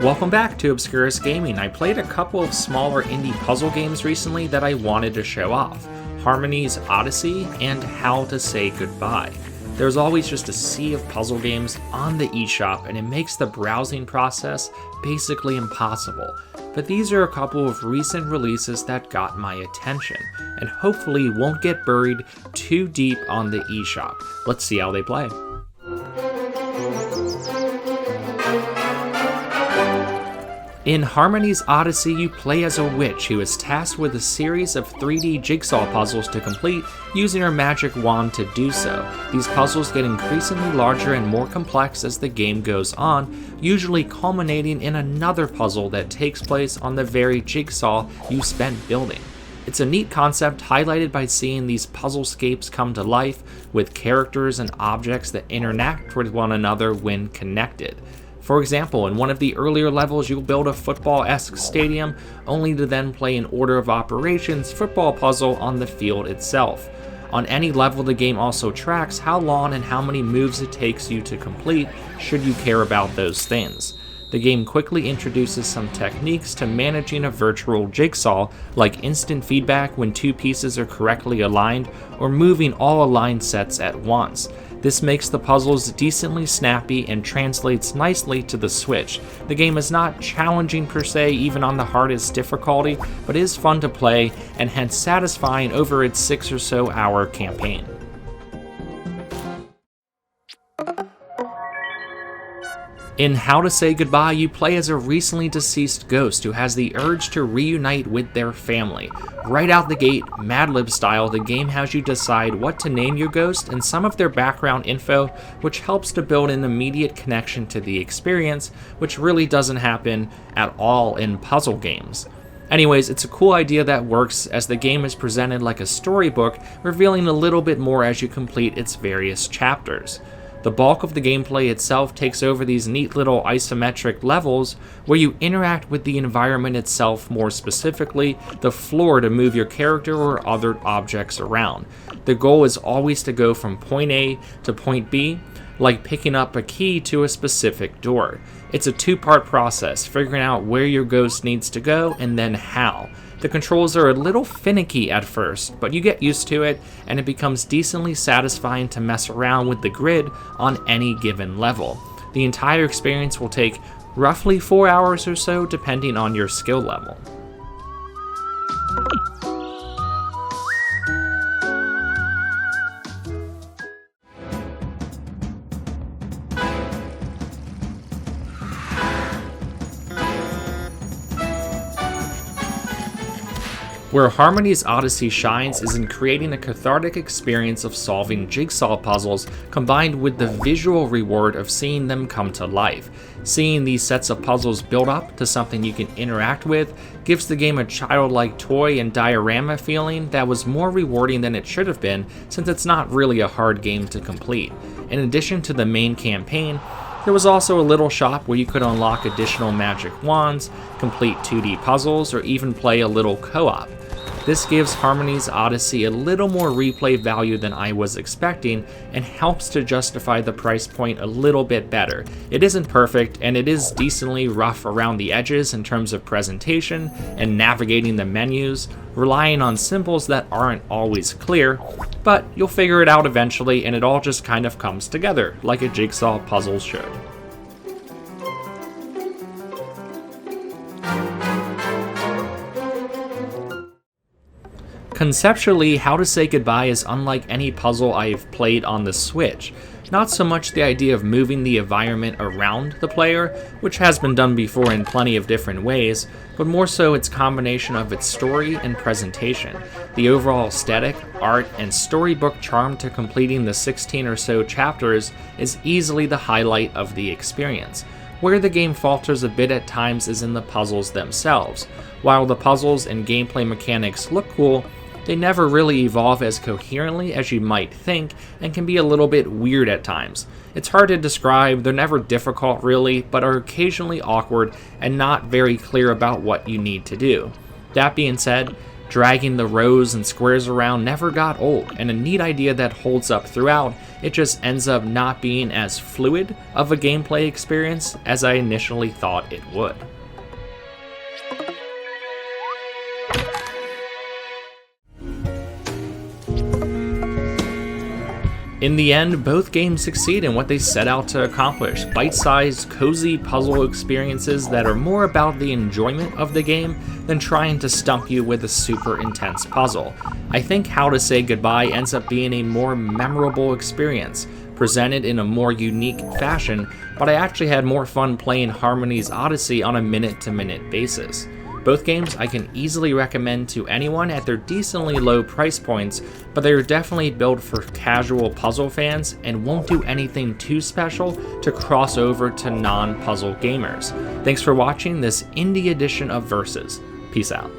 Welcome back to Obscurus Gaming. I played a couple of smaller indie puzzle games recently that I wanted to show off. Harmony's Odyssey and How to Say Goodbye. There's always just a sea of puzzle games on the eShop and it makes the browsing process basically impossible. But these are a couple of recent releases that got my attention and hopefully won't get buried too deep on the eShop. Let's see how they play. In Harmony's Odyssey, you play as a witch who is tasked with a series of 3D jigsaw puzzles to complete using her magic wand to do so. These puzzles get increasingly larger and more complex as the game goes on, usually culminating in another puzzle that takes place on the very jigsaw you spent building. It's a neat concept highlighted by seeing these puzzlescapes come to life with characters and objects that interact with one another when connected. For example, in one of the earlier levels, you'll build a football-esque stadium, only to then play an order of operations football puzzle on the field itself. On any level, the game also tracks how long and how many moves it takes you to complete, should you care about those things. The game quickly introduces some techniques to managing a virtual jigsaw, like instant feedback when two pieces are correctly aligned, or moving all aligned sets at once. This makes the puzzles decently snappy and translates nicely to the Switch. The game is not challenging per se, even on the hardest difficulty, but is fun to play and hence satisfying over its 6 or so hour campaign. In How to Say Goodbye, you play as a recently deceased ghost who has the urge to reunite with their family. Right out the gate, Mad Lib style, the game has you decide what to name your ghost and some of their background info, which helps to build an immediate connection to the experience, which really doesn't happen at all in puzzle games. Anyways, it's a cool idea that works as the game is presented like a storybook, revealing a little bit more as you complete its various chapters. The bulk of the gameplay itself takes over these neat little isometric levels where you interact with the environment itself, more specifically the floor, to move your character or other objects around. The goal is always to go from point A to point B, like picking up a key to a specific door. It's a two-part process, figuring out where your ghost needs to go and then how. The controls are a little finicky at first, but you get used to it, and it becomes decently satisfying to mess around with the grid on any given level. The entire experience will take roughly 4 hours or so, depending on your skill level. Where Harmony's Odyssey shines is in creating a cathartic experience of solving jigsaw puzzles combined with the visual reward of seeing them come to life. Seeing these sets of puzzles build up to something you can interact with gives the game a childlike toy and diorama feeling that was more rewarding than it should have been, since it's not really a hard game to complete. In addition to the main campaign, there was also a little shop where you could unlock additional magic wands, complete 2D puzzles, or even play a little co-op. This gives Harmony's Odyssey a little more replay value than I was expecting and helps to justify the price point a little bit better. It isn't perfect, and it is decently rough around the edges in terms of presentation and navigating the menus, relying on symbols that aren't always clear, but you'll figure it out eventually and it all just kind of comes together like a jigsaw puzzle should. Conceptually, How to Say Goodbye is unlike any puzzle I've played on the Switch. Not so much the idea of moving the environment around the player, which has been done before in plenty of different ways, but more so its combination of its story and presentation. The overall aesthetic, art, and storybook charm to completing the 16 or so chapters is easily the highlight of the experience. Where the game falters a bit at times is in the puzzles themselves. While the puzzles and gameplay mechanics look cool, they never really evolve as coherently as you might think and can be a little bit weird at times. It's hard to describe, they're never difficult really, but are occasionally awkward and not very clear about what you need to do. That being said, Dragging the rows and squares around never got old, and a neat idea that holds up throughout. It just ends up not being as fluid of a gameplay experience as I initially thought it would. In the end, both games succeed in what they set out to accomplish: bite-sized, cozy puzzle experiences that are more about the enjoyment of the game than trying to stump you with a super intense puzzle. I think How to Say Goodbye ends up being a more memorable experience, presented in a more unique fashion, but I actually had more fun playing Harmony's Odyssey on a minute-to-minute basis. Both games I can easily recommend to anyone at their decently low price points, but they are definitely built for casual puzzle fans and won't do anything too special to cross over to non-puzzle gamers. Thanks for watching this indie edition of Versus. Peace out.